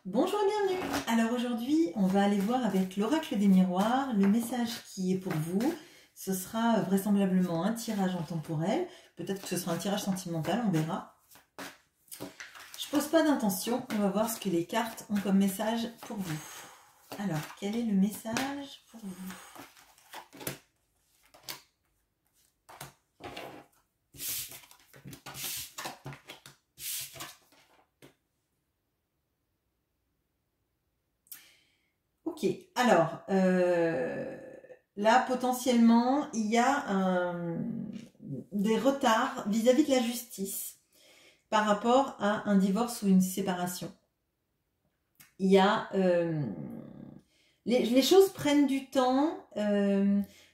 Bonjour et bienvenue. Alors aujourd'hui, on va aller voir avec l'oracle des miroirs le message qui est pour vous. Ce sera vraisemblablement un tirage en temporel. Peut-être que ce sera un tirage sentimental, on verra. Je pose pas d'intention, on va voir ce que les cartes ont comme message pour vous. Alors, quel est le message pour vous ? Ok, alors, là, potentiellement, il y a des retards vis-à-vis de la justice par rapport à un divorce ou une séparation. Il y a... les choses prennent du temps,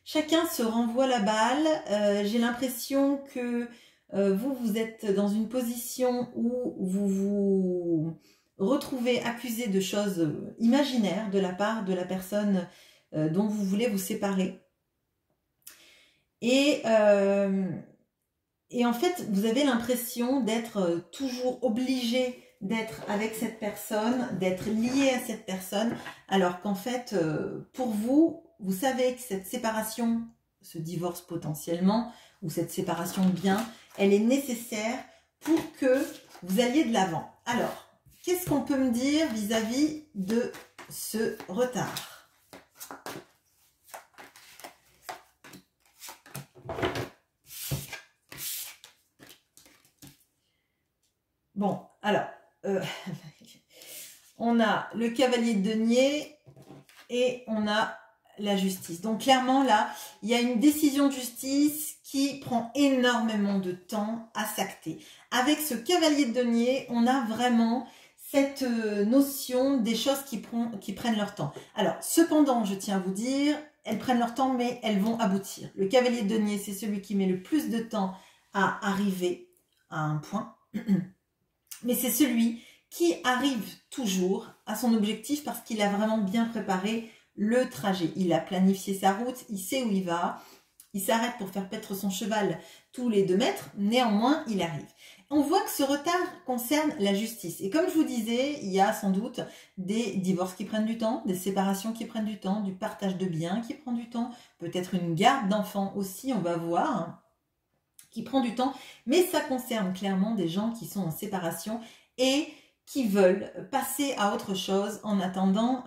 chacun se renvoie la balle. J'ai l'impression que vous êtes dans une position où vous vous retrouvez accusé de choses imaginaires de la part de la personne dont vous voulez vous séparer. Et en fait, vous avez l'impression d'être toujours obligé d'être avec cette personne, d'être lié à cette personne, alors qu'en fait, pour vous, vous savez que cette séparation, ce divorce potentiellement, ou cette séparation bien, elle est nécessaire pour que vous alliez de l'avant. Alors, qu'est-ce qu'on peut me dire vis-à-vis de ce retard ? Bon, alors, on a le cavalier de denier et on a la justice. Donc clairement là, il y a une décision de justice qui prend énormément de temps à s'acter. Avec ce cavalier de denier, on a vraiment cette notion des choses qui prennent leur temps. Alors, cependant, je tiens à vous dire, elles prennent leur temps, mais elles vont aboutir. Le cavalier de denier, c'est celui qui met le plus de temps à arriver à un point. Mais c'est celui qui arrive toujours à son objectif parce qu'il a vraiment bien préparé le trajet. Il a planifié sa route, il sait où il va, il s'arrête pour faire paître son cheval tous les 2 mètres, néanmoins il arrive. On voit que ce retard concerne la justice. Et comme je vous disais, il y a sans doute des divorces qui prennent du temps, des séparations qui prennent du temps, du partage de biens qui prend du temps, peut-être une garde d'enfants aussi, on va voir, qui prend du temps, mais ça concerne clairement des gens qui sont en séparation et qui veulent passer à autre chose en attendant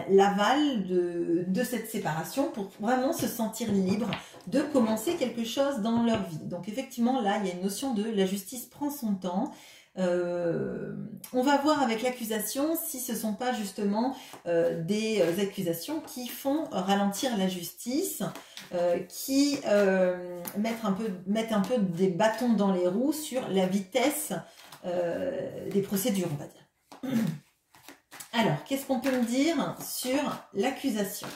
l'aval de cette séparation pour vraiment se sentir libre de commencer quelque chose dans leur vie. Donc effectivement, là, il y a une notion de la justice prend son temps. On va voir avec l'accusation si ce ne sont pas justement des accusations qui font ralentir la justice, qui mettent un peu des bâtons dans les roues sur la vitesse des procédures, on va dire. Alors, qu'est-ce qu'on peut me dire sur l'accusation ?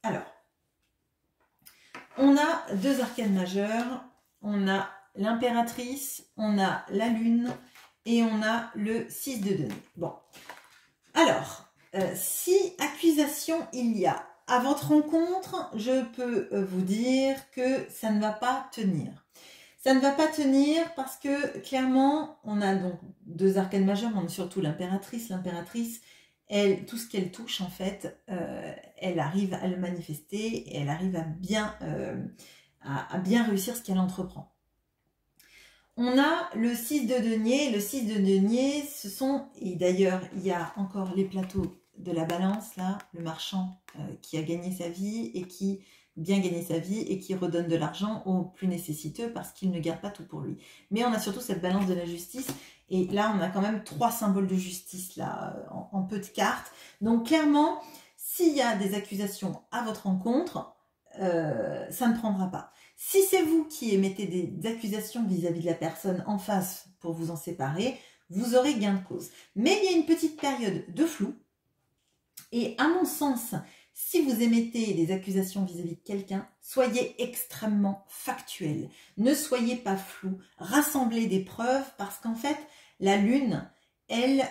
Alors, on a 2 arcanes majeures, on a l'impératrice, on a la lune et on a le 6 de denier. Bon, alors, si accusation il y a à votre rencontre, je peux vous dire que ça ne va pas tenir. Ça ne va pas tenir parce que clairement, on a donc 2 arcanes majeures, mais on a surtout l'impératrice. L'impératrice, elle, tout ce qu'elle touche, en fait, elle arrive à le manifester et elle arrive à bien réussir ce qu'elle entreprend. On a le 6 de denier. Le 6 de denier, ce sont, et d'ailleurs, il y a encore les plateaux de la balance, là, le marchand qui a gagné sa vie et qui bien gagné sa vie et qui redonne de l'argent aux plus nécessiteux parce qu'il ne garde pas tout pour lui. Mais on a surtout cette balance de la justice et là, on a quand même 3 symboles de justice là en peu de cartes. Donc clairement, s'il y a des accusations à votre rencontre, ça ne prendra pas. Si c'est vous qui émettez des accusations vis-à-vis de la personne en face pour vous en séparer, vous aurez gain de cause. Mais il y a une petite période de flou. Et à mon sens, si vous émettez des accusations vis-à-vis de quelqu'un, soyez extrêmement factuel. Ne soyez pas flou. Rassemblez des preuves parce qu'en fait, la lune, elle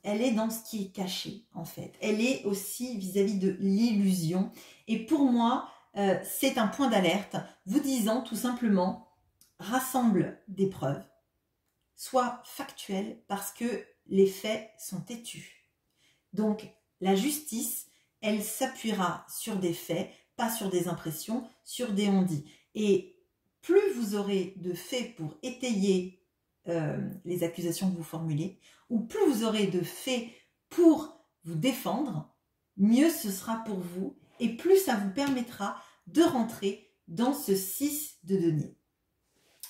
est dans ce qui est caché, en fait. Elle est aussi vis-à-vis de l'illusion. Et pour moi, c'est un point d'alerte vous disant tout simplement, rassemble des preuves, sois factuel parce que les faits sont têtus. Donc, la justice, elle s'appuiera sur des faits, pas sur des impressions, sur des on-dit. Et plus vous aurez de faits pour étayer les accusations que vous formulez, ou plus vous aurez de faits pour vous défendre, mieux ce sera pour vous, et plus ça vous permettra de rentrer dans ce 6 de denier.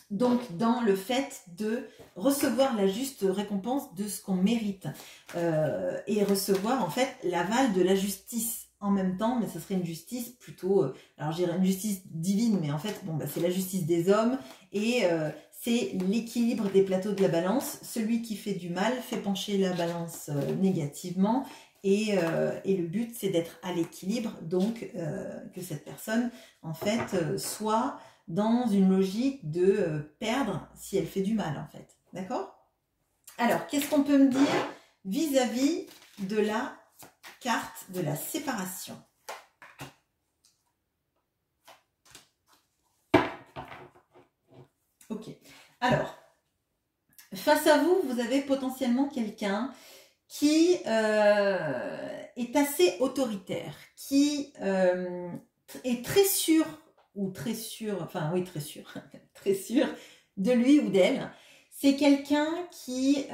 Donc, dans le fait de recevoir la juste récompense de ce qu'on mérite et recevoir en fait l'aval de la justice en même temps, mais ce serait une justice plutôt, alors je dirais une justice divine, mais en fait, bon, bah, c'est la justice des hommes et c'est l'équilibre des plateaux de la balance. Celui qui fait du mal fait pencher la balance négativement et le but, c'est d'être à l'équilibre, donc que cette personne, en fait, soit dans une logique de perdre si elle fait du mal, en fait. D'accord? Alors, qu'est-ce qu'on peut me dire vis-à-vis de la carte de la séparation? Ok. Alors, face à vous, vous avez potentiellement quelqu'un qui est assez autoritaire, qui est très sûr, ou très sûr, enfin oui, très sûr, très sûr de lui ou d'elle. C'est quelqu'un qui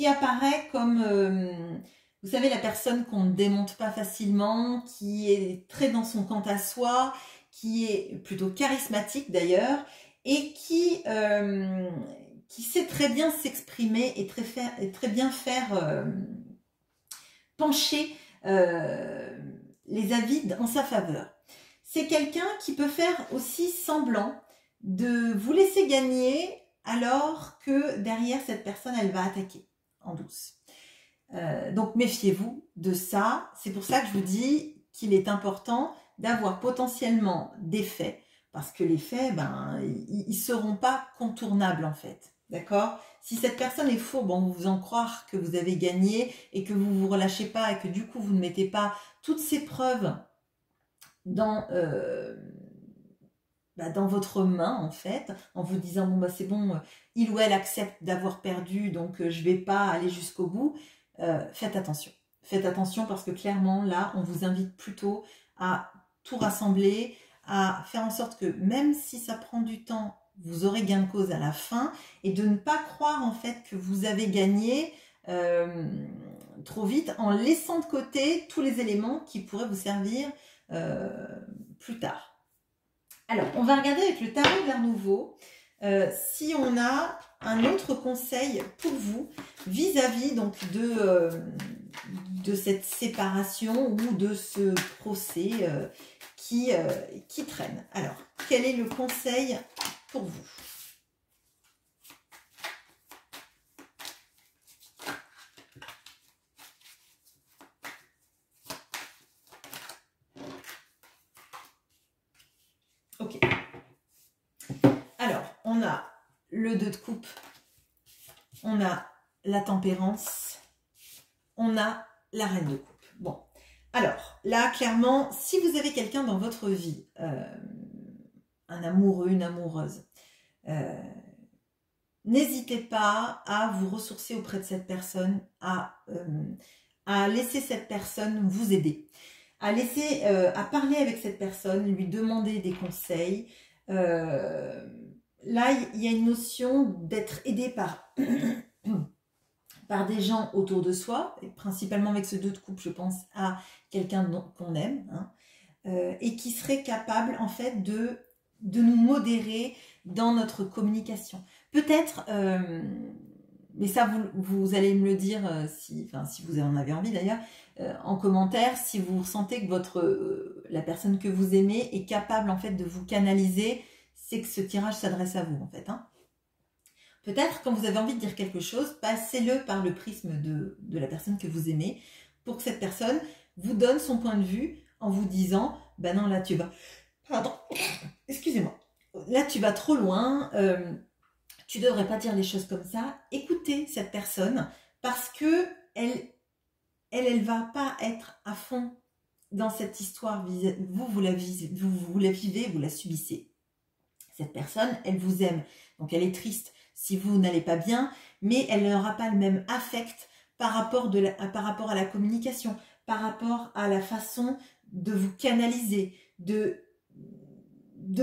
apparaît comme, vous savez, la personne qu'on ne démonte pas facilement, qui est très dans son quant à soi, qui est plutôt charismatique d'ailleurs, et qui sait très bien s'exprimer et très bien faire pencher les avis en sa faveur. C'est quelqu'un qui peut faire aussi semblant de vous laisser gagner alors que derrière cette personne, elle va attaquer en douce. Donc méfiez-vous de ça. C'est pour ça que je vous dis qu'il est important d'avoir potentiellement des faits, parce que les faits, ben, ils seront pas contournables en fait. D'accord? Si cette personne est fourbe en vous en croire que vous avez gagné et que vous vous relâchez pas et que du coup vous ne mettez pas toutes ces preuves dans votre main en fait, en vous disant bon bah c'est bon, il ou elle accepte d'avoir perdu, donc je vais pas aller jusqu'au bout. Faites attention. Faites attention parce que clairement là, on vous invite plutôt à tout rassembler, à faire en sorte que même si ça prend du temps, vous aurez gain de cause à la fin et de ne pas croire en fait que vous avez gagné trop vite en laissant de côté tous les éléments qui pourraient vous servir plus tard. Alors, on va regarder avec le tarot de l'Art Nouveau si on a un autre conseil pour vous vis-à-vis donc de cette séparation ou de ce procès qui traîne. Alors, quel est le conseil pour vous? Ok. Alors, on a le 2 de coupe, on a la tempérance, on a la reine de coupe. Bon, alors là, clairement, si vous avez quelqu'un dans votre vie, un amoureux, une amoureuse, n'hésitez pas à vous ressourcer auprès de cette personne, à laisser cette personne vous aider, à parler avec cette personne, lui demander des conseils. Là, il y a une notion d'être aidé par des gens autour de soi, et principalement avec ce 2 de coupe, je pense à quelqu'un qu'on aime, hein, et qui serait capable en fait de nous modérer dans notre communication. Peut-être, mais ça vous allez me le dire si vous en avez envie d'ailleurs, en commentaire, si vous ressentez que la personne que vous aimez est capable en fait de vous canaliser, c'est que ce tirage s'adresse à vous en fait. Hein. Peut-être quand vous avez envie de dire quelque chose, passez-le par le prisme de la personne que vous aimez pour que cette personne vous donne son point de vue en vous disant « Ben non, là tu vas... Pardon, excusez-moi. Là tu vas trop loin, tu devrais pas dire les choses comme ça. » Écoutez cette personne parce que elle va pas être à fond dans cette histoire, vous la vivez, vous la subissez. Cette personne, elle vous aime, donc elle est triste si vous n'allez pas bien, mais elle n'aura pas le même affect par rapport à la communication, par rapport à la façon de vous canaliser, de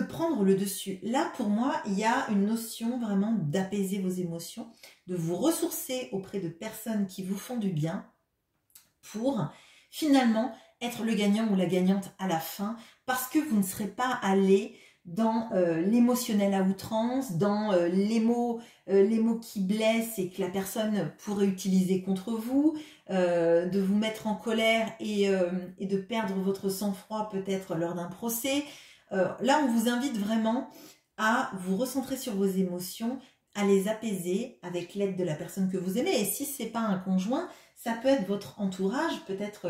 prendre le dessus. Là, pour moi, il y a une notion vraiment d'apaiser vos émotions, de vous ressourcer auprès de personnes qui vous font du bien pour finalement être le gagnant ou la gagnante à la fin, parce que vous ne serez pas allé dans l'émotionnel à outrance, dans les mots qui blessent et que la personne pourrait utiliser contre vous, de vous mettre en colère et de perdre votre sang-froid peut-être lors d'un procès. Là, on vous invite vraiment à vous recentrer sur vos émotions, à les apaiser avec l'aide de la personne que vous aimez. Et si ce n'est pas un conjoint, ça peut être votre entourage, peut-être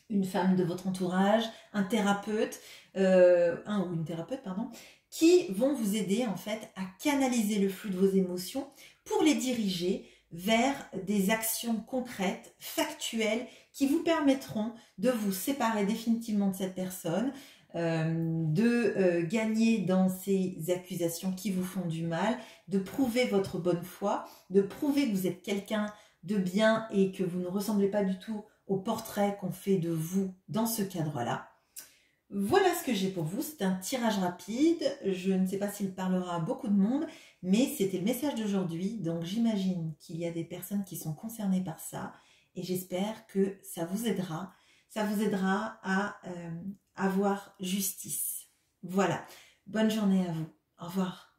une femme de votre entourage, un thérapeute, un ou une thérapeute, pardon, qui vont vous aider en fait à canaliser le flux de vos émotions pour les diriger vers des actions concrètes, factuelles, qui vous permettront de vous séparer définitivement de cette personne, de gagner dans ces accusations qui vous font du mal, de prouver votre bonne foi, de prouver que vous êtes quelqu'un de bien et que vous ne ressemblez pas du tout au portrait qu'on fait de vous dans ce cadre-là. Voilà ce que j'ai pour vous. C'est un tirage rapide. Je ne sais pas s'il parlera à beaucoup de monde, mais c'était le message d'aujourd'hui. Donc j'imagine qu'il y a des personnes qui sont concernées par ça et j'espère que ça vous aidera. Ça vous aidera à avoir justice. Voilà. Bonne journée à vous. Au revoir.